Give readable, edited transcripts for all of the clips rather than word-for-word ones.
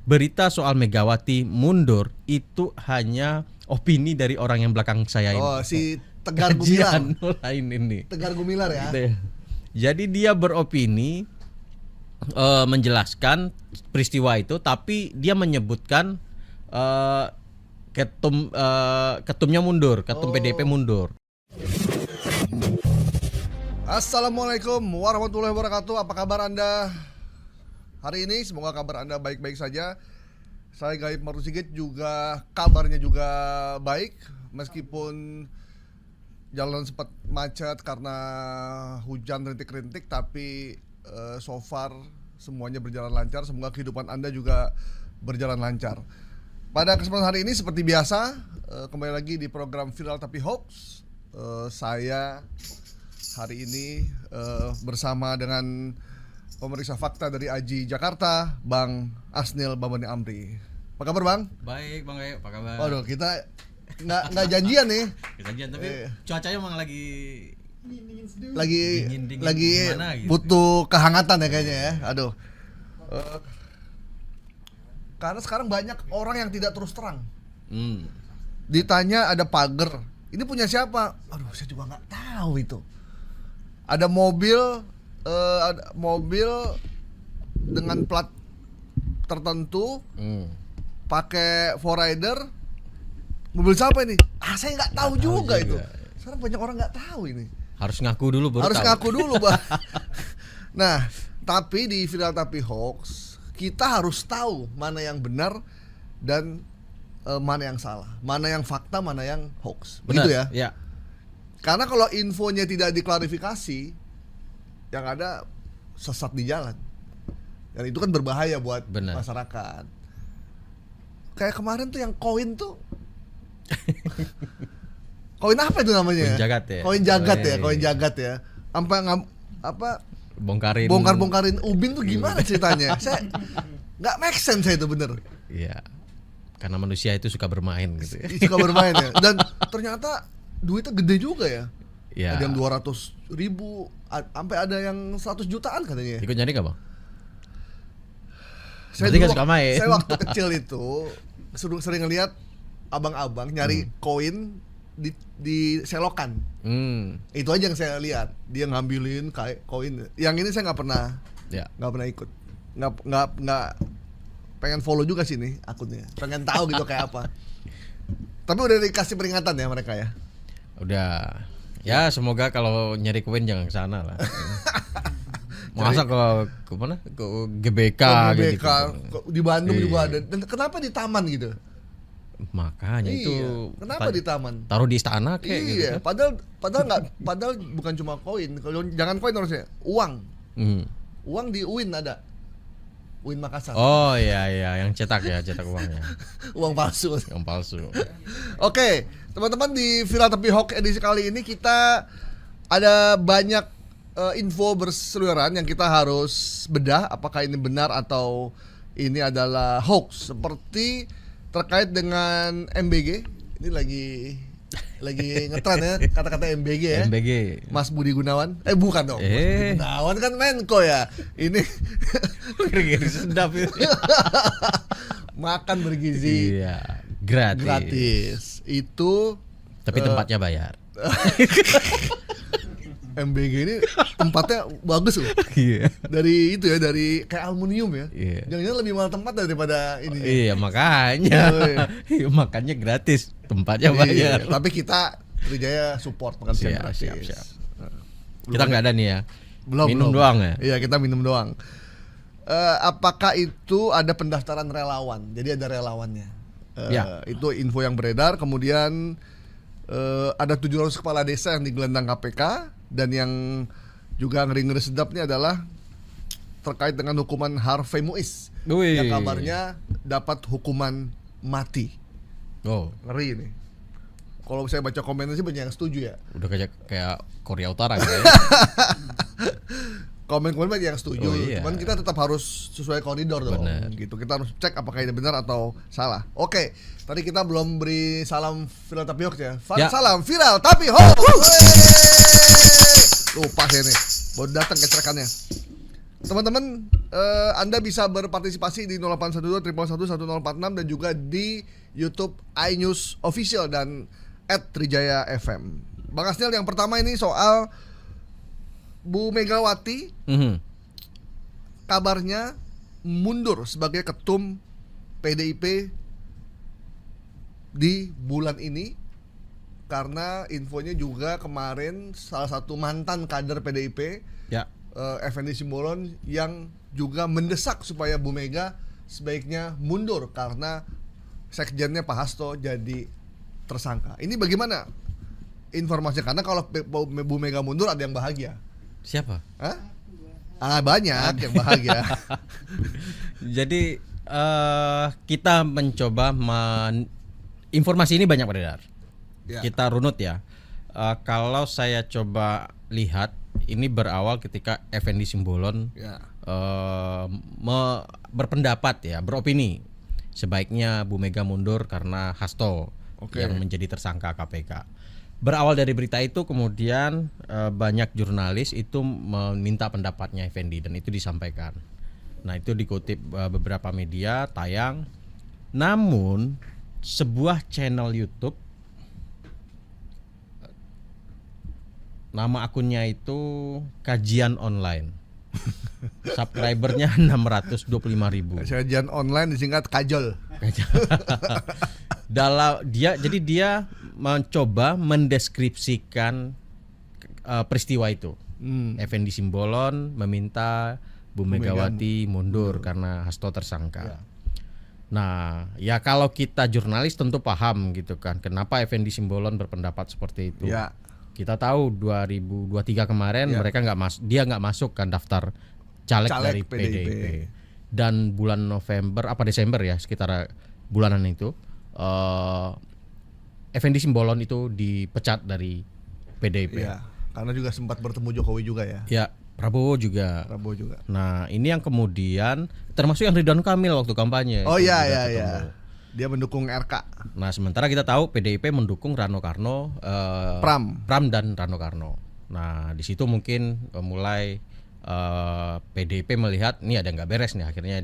berita soal Megawati mundur itu hanya opini dari orang yang belakang saya ini. Oh, si Tegar Gumilar. Lain ini. Tegar Gumilar ya. Jadi dia beropini menjelaskan peristiwa itu, tapi dia menyebutkan ketumnya mundur, ketum PDIP mundur. Assalamualaikum warahmatullahi wabarakatuh. Apa kabar Anda hari ini? Semoga kabar Anda baik-baik saja. Saya Gaib Marusigit juga kabarnya juga baik, meskipun jalan sempat macet karena hujan rintik-rintik, tapi so far semuanya berjalan lancar. Semoga kehidupan Anda juga berjalan lancar. Pada kesempatan hari ini seperti biasa, kembali lagi di program Viral Tapi Hoax. Saya hari ini bersama dengan pemeriksa fakta dari AJI Jakarta, Bang Asnil Bambani Amri. Apa kabar Bang? Baik Bang Gaib, apa kabar? Waduh, kita nggak janjian nih. Janjian, tapi cuacanya emang lagi dingin lagi gitu. Butuh kehangatan ya kayaknya ya. Aduh. Karena sekarang banyak orang yang tidak terus terang. Ditanya ada pagar, ini punya siapa? Aduh, saya juga nggak tahu itu. Ada mobil dengan plat tertentu, pakai 4Rider. Mobil siapa ini? Saya nggak tahu juga itu. Sekarang banyak orang nggak tahu ini. Harus ngaku dulu baru Harus tahu. ngaku dulu, Bang. Nah, tapi di Viral Tapi Hoax kita harus tahu mana yang benar dan mana yang salah, mana yang fakta, mana yang hoax. Benar, Begitu ya? Ya. Karena kalau infonya tidak diklarifikasi, yang ada sesat di jalan. Dan itu kan berbahaya buat masyarakat. Kayak kemarin tuh yang koin tuh. Koin apa itu namanya? Koin jagat ya. Koin jagat ya. Sampai bongkarin ubin tuh gimana ceritanya? Saya nggak make sense saya itu bener. Iya. Karena manusia itu suka bermain gitu ya. Suka bermain ya. Dan ternyata duitnya gede juga ya. Ya. Ada yang 200.000, sampai ada yang 100 jutaan katanya. Ikut nyari gak Bang? Saya waktu kecil itu sering ngeliat abang-abang nyari koin di selokan. Itu aja yang saya lihat. Dia ngambilin kayak koin. Yang ini saya nggak pernah ikut. Nggak pengen follow juga sih nih akunnya. Pengen tahu gitu kayak apa. Tapi udah dikasih peringatan ya mereka ya. Udah. Ya semoga kalau nyari koin jangan ke sana lah. Masa ke mana? Ke GBK gitu. Di Bandung juga ada. Dan kenapa di taman gitu? Makanya itu kenapa di taman? Taruh di istana kayak gitu kan? Padahal bukan cuma koin. Kalau jangan koin harusnya uang. Uang di UIN ada. UIN Makassar. Oh iya, yang cetak uangnya. Uang palsu. Uang palsu. Oke, teman-teman, di Viral Tapi Hoax edisi kali ini kita ada banyak info berseliweran yang kita harus bedah apakah ini benar atau ini adalah hoax. Seperti terkait dengan MBG, ini lagi ngetren ya kata-kata MBG ya. MBG. Mas Budi Gunawan. Bukan dong. Mas Budi Gunawan kan Menko ya. Ini sedap itu. Makan bergizi. Iya, gratis. Itu tapi tempatnya bayar. MBG ini tempatnya bagus loh. Iya. Dari itu ya, dari kayak aluminium ya. Iya. Jangan-jangan lebih mahal tempat daripada ini. Iya, makanya. Iya, makanya gratis, tempatnya bayar. Tapi kita Trijaya support makan siang gratis. Siap. Kita nggak ada nih ya. Belum. Doang ya. Iya, kita minum doang. Apakah itu ada pendaftaran relawan? Jadi ada relawannya. Itu info yang beredar. Kemudian ada 700 kepala desa yang digelandang KPK. Dan yang juga ngeri-ngeri sedapnya adalah terkait dengan hukuman Harvey Muiz. Yang kabarnya dapat hukuman mati. Ngeri ini. Kalau saya baca komennya sih banyak yang setuju ya. Udah kayak Korea Utara gitu ya. Komen-komen banyak yang setuju. Cuman kita tetap harus sesuai koridor dong. Gitu. Kita harus cek apakah ini benar atau salah. Oke, tadi kita belum beri salam Viral Tapi Hoax ya. Salam Viral Tapi Hoax. Lupa saya nih, baru datang kecerakannya. Teman-teman, Anda bisa berpartisipasi di 0812 111 1046 dan juga di YouTube iNews Official dan @Trijaya FM. Bang Asnil, yang pertama ini soal Bu Megawati kabarnya mundur sebagai ketum PDIP di bulan ini karena infonya juga kemarin salah satu mantan kader PDIP Ya. Effendi Simbolon yang juga mendesak supaya Bu Mega sebaiknya mundur karena sekjennya Pak Hasto jadi tersangka. Ini bagaimana informasinya? Karena kalau Bu Mega mundur ada yang bahagia. Siapa? Hah? Banyak yang bahagia. Jadi kita mencoba informasi ini banyak beredar. Ya. Kita runut ya. Kalau saya coba lihat, ini berawal ketika Effendi Simbolon Ya. berpendapat ya, beropini sebaiknya Bu Mega mundur karena Hasto Oke. yang menjadi tersangka KPK. Berawal dari berita itu kemudian banyak jurnalis itu meminta pendapatnya Effendi dan itu disampaikan. Nah, itu dikutip beberapa media tayang. Namun sebuah channel YouTube, nama akunnya itu Kajian Online. Subscribernya 625.000. Kajian online disingkat Kajol. Jadi dia mencoba mendeskripsikan peristiwa itu. Effendi Simbolon meminta Bu Megawati mundur karena Hasto tersangka. Ya. Nah, ya kalau kita jurnalis tentu paham gitu kan, kenapa Effendi Simbolon berpendapat seperti itu. Ya. Kita tahu 2023 kemarin Ya. mereka dia nggak masuk kan daftar caleg dari PDIP. Dan bulan November apa Desember ya, sekitar bulanan itu Effendi Simbolon itu dipecat dari PDIP. Ya. Karena juga sempat bertemu Jokowi juga ya. Ya, Prabowo juga. Nah, ini yang kemudian termasuk yang Ridwan Kamil waktu kampanye. Oh itu iya juga iya ketemu. iya. Dia mendukung RK. Nah, sementara kita tahu PDIP mendukung Rano Karno, Pram dan Rano Karno. Nah, di situ mungkin mulai PDIP melihat ini ada nggak beres nih, akhirnya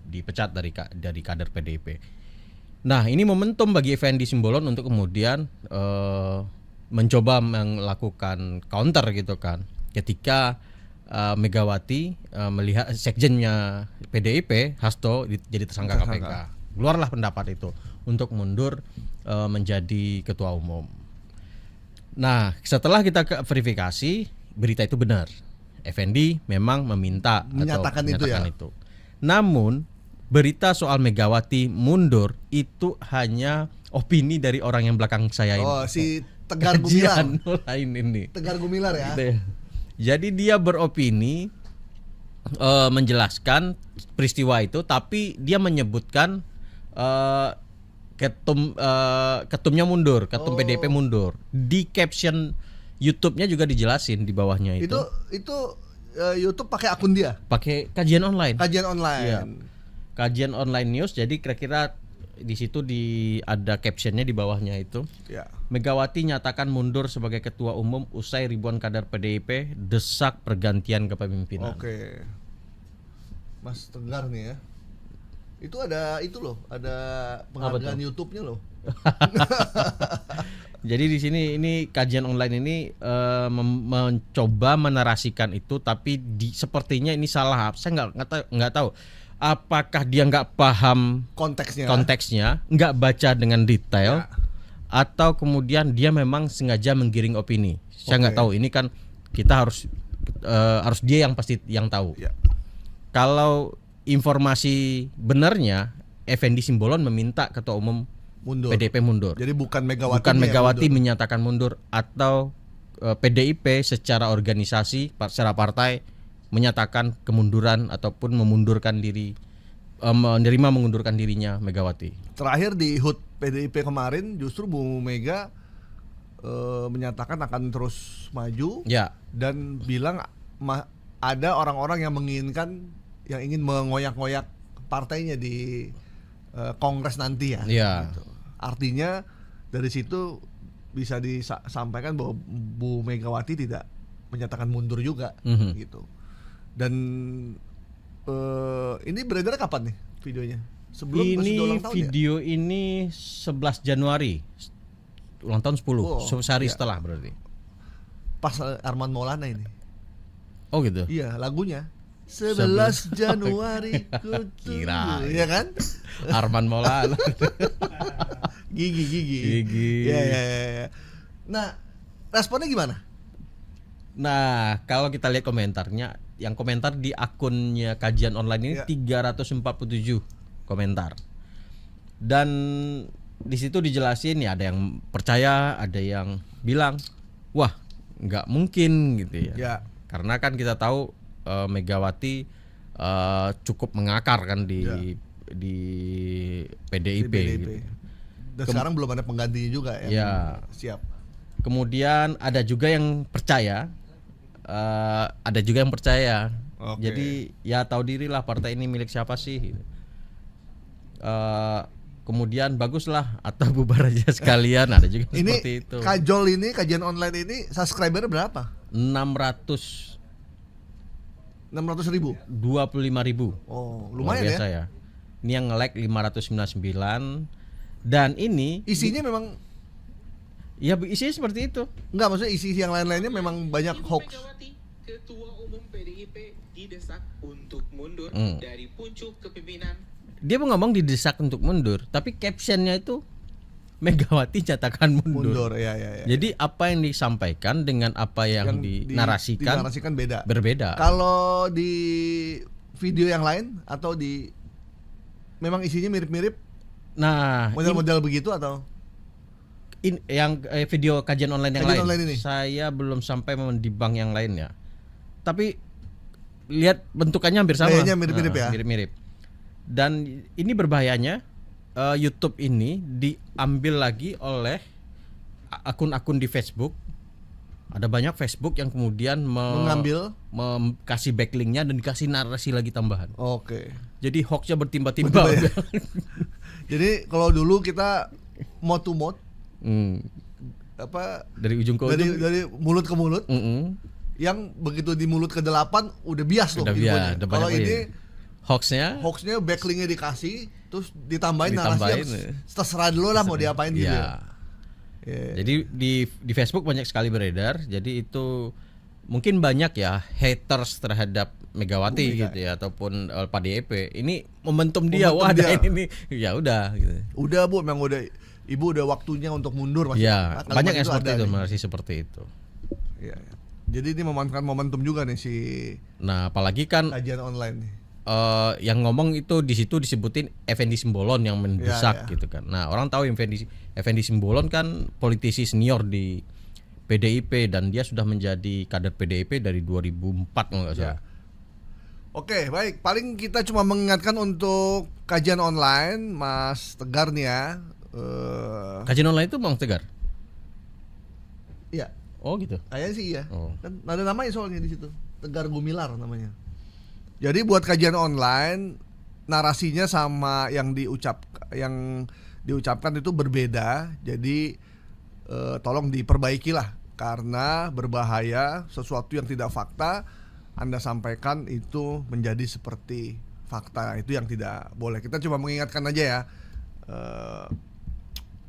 dipecat dari kader PDIP. Nah, ini momentum bagi Effendi Simbolon untuk kemudian mencoba melakukan counter gitu kan. Ketika Megawati melihat sekjennya PDIP Hasto jadi tersangka KPK. Keluarlah pendapat itu untuk mundur menjadi ketua umum. Nah, setelah kita verifikasi berita itu benar. Effendi memang menyatakan itu ya. Namun berita soal Megawati mundur itu hanya opini dari orang yang belakang saya ini. Oh, si Tegar Gumilar. Lain ini. Tegar Gumilar ya. Jadi dia beropini menjelaskan peristiwa itu, tapi dia menyebutkan ketumnya mundur, ketum PDIP mundur. Di caption YouTube-nya juga dijelasin di bawahnya itu. Itu YouTube pakai akun dia. Pakai kajian online. Kajian online. Iya. Kajian online news. Jadi kira-kira di situ ada captionnya di bawahnya itu. Ya. Megawati nyatakan mundur sebagai ketua umum usai ribuan kader PDIP desak pergantian kepemimpinan. Oke. Mas Tegar nih ya. Itu ada penghargaan YouTube-nya loh. Jadi di sini ini kajian online ini mencoba menarasikan itu, tapi sepertinya ini salah. Saya nggak tahu apakah dia nggak paham konteksnya, nggak baca dengan detail, atau kemudian dia memang sengaja menggiring opini. Saya nggak tahu. Ini kan kita harus dia yang pasti yang tahu. Ya. Kalau informasi benarnya, Effendi Simbolon meminta ketua umum PDIP mundur. Jadi bukan Megawati. Bukan Megawati menyatakan mundur, atau PDIP secara organisasi, secara partai menyatakan kemunduran ataupun memundurkan diri, menerima mengundurkan dirinya Megawati. Terakhir di HUT PDIP kemarin justru Bu Mega menyatakan akan terus maju. Ya. Dan bilang ada orang-orang yang ingin mengoyak-ngoyak partainya di Kongres nanti ya. Gitu. Artinya dari situ bisa disampaikan bahwa Bu Megawati tidak menyatakan mundur juga, gitu. Dan Ini beredar kapan nih videonya? Sebelum ini ulang tahun video ya? Ini 11 Januari ulang tahun 10, sehari setelah berarti. Pas Arman Maulana ini. Oh gitu. Iya, lagunya 11 Januari kira. Iya kan? Arman Maulana. Gigi. Ya. Nah, responnya gimana? Nah, kalau kita lihat komentarnya, yang komentar di akunnya Kajian Online ini 347 komentar. Dan di situ dijelasin ya, ada yang percaya, ada yang bilang, wah, nggak mungkin gitu ya. Karena kan kita tahu Megawati cukup mengakar kan di PDIP. Gitu. Dan sekarang belum ada penggantinya juga ya. Siap. Kemudian ada juga yang percaya, Okay. Jadi ya tahu dirilah partai ini milik siapa sih. Kemudian baguslah atau bubar aja sekalian, ada juga ini seperti itu. Kajol ini, Kajian Online ini subscriber berapa? 600.000. 25.000. Oh, lumayan biasa ya. Ini yang nge-like 599 dan ini isinya memang ya isinya seperti itu. Enggak, maksudnya isi yang lain-lainnya memang banyak hoax. Megawati, Ketua Umum PDIP didesak untuk mundur dari puncak kepemimpinan. Dia mau ngomong didesak untuk mundur, tapi captionnya itu Megawati nyatakan mundur. Ya. Jadi apa yang disampaikan dengan apa yang dinarasikan berbeda. Kalau di video yang lain atau di memang isinya mirip-mirip. Nah, model-model begitu atau yang video Kajian Online yang Kajian lain. Online ini. Saya belum sampai mendibang yang lainnya. Tapi lihat bentukannya hampir sama. Kayaknya mirip-mirip ya. Mirip-mirip. Dan ini berbahayanya, YouTube ini diambil lagi oleh akun-akun di Facebook. Ada banyak Facebook yang kemudian kasih backlinknya dan dikasih narasi lagi tambahan. Oke. Jadi hoaxnya bertimba-timba. Ya? Jadi kalau dulu kita mouth to mouth, dari ujung ke ujung, dari mulut ke mulut, yang begitu di mulut ke-8 udah bias loh infonya. Kalau ini hoaxnya backlinknya dikasih, terus ditambahin narasi yang terserah dulu lah mau diapain gitu ya. Jadi di Facebook banyak sekali beredar. Jadi itu mungkin banyak ya haters terhadap Megawati gitu ya, ataupun PDIP. Ini momentum dia. Ini ya udah gitu. Udah Bu, memang Ibu udah waktunya untuk mundur Mas. Ya, banyak yang seperti itu, masih seperti itu. Iya. Jadi ini memanfaatkan momentum juga nih si. Nah, apalagi kan Kajian Online nih. Yang ngomong itu di situ disebutin Effendi Simbolon yang mendesak gitu kan. Nah, orang tahu Effendi Simbolon kan politisi senior di PDIP dan dia sudah menjadi kader PDIP dari 2004 kalau nggak salah. Oke, baik. Paling kita cuma mengingatkan untuk Kajian Online, Mas Tegar nih ya. Kajian Online itu Bang Tegar? Iya. Oh gitu. Kayaknya sih iya. Kan ada namanya soalnya di situ. Tegar Gumilar namanya. Jadi buat Kajian Online, narasinya sama yang diucapkan itu berbeda. Jadi tolong diperbaikilah, karena berbahaya sesuatu yang tidak fakta Anda sampaikan itu menjadi seperti fakta. Itu yang tidak boleh. Kita cuma mengingatkan aja ya,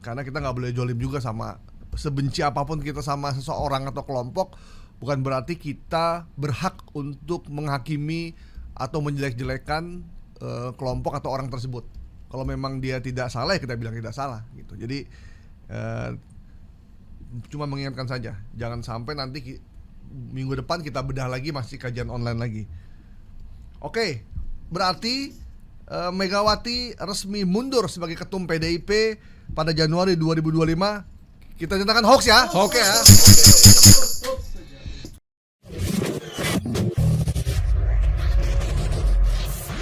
karena kita nggak boleh jolim juga sama, sebenci apapun kita sama seseorang atau kelompok, bukan berarti kita berhak untuk menghakimi atau menjelek-jelekan kelompok atau orang tersebut. Kalau memang dia tidak salah ya kita bilang tidak salah gitu. Jadi cuma mengingatkan saja, jangan sampai nanti minggu depan kita bedah lagi masih Kajian Online lagi. Oke, berarti Megawati resmi mundur sebagai ketum PDIP pada Januari 2025. Kita nyatakan hoax ya. Hoax ya. Oke.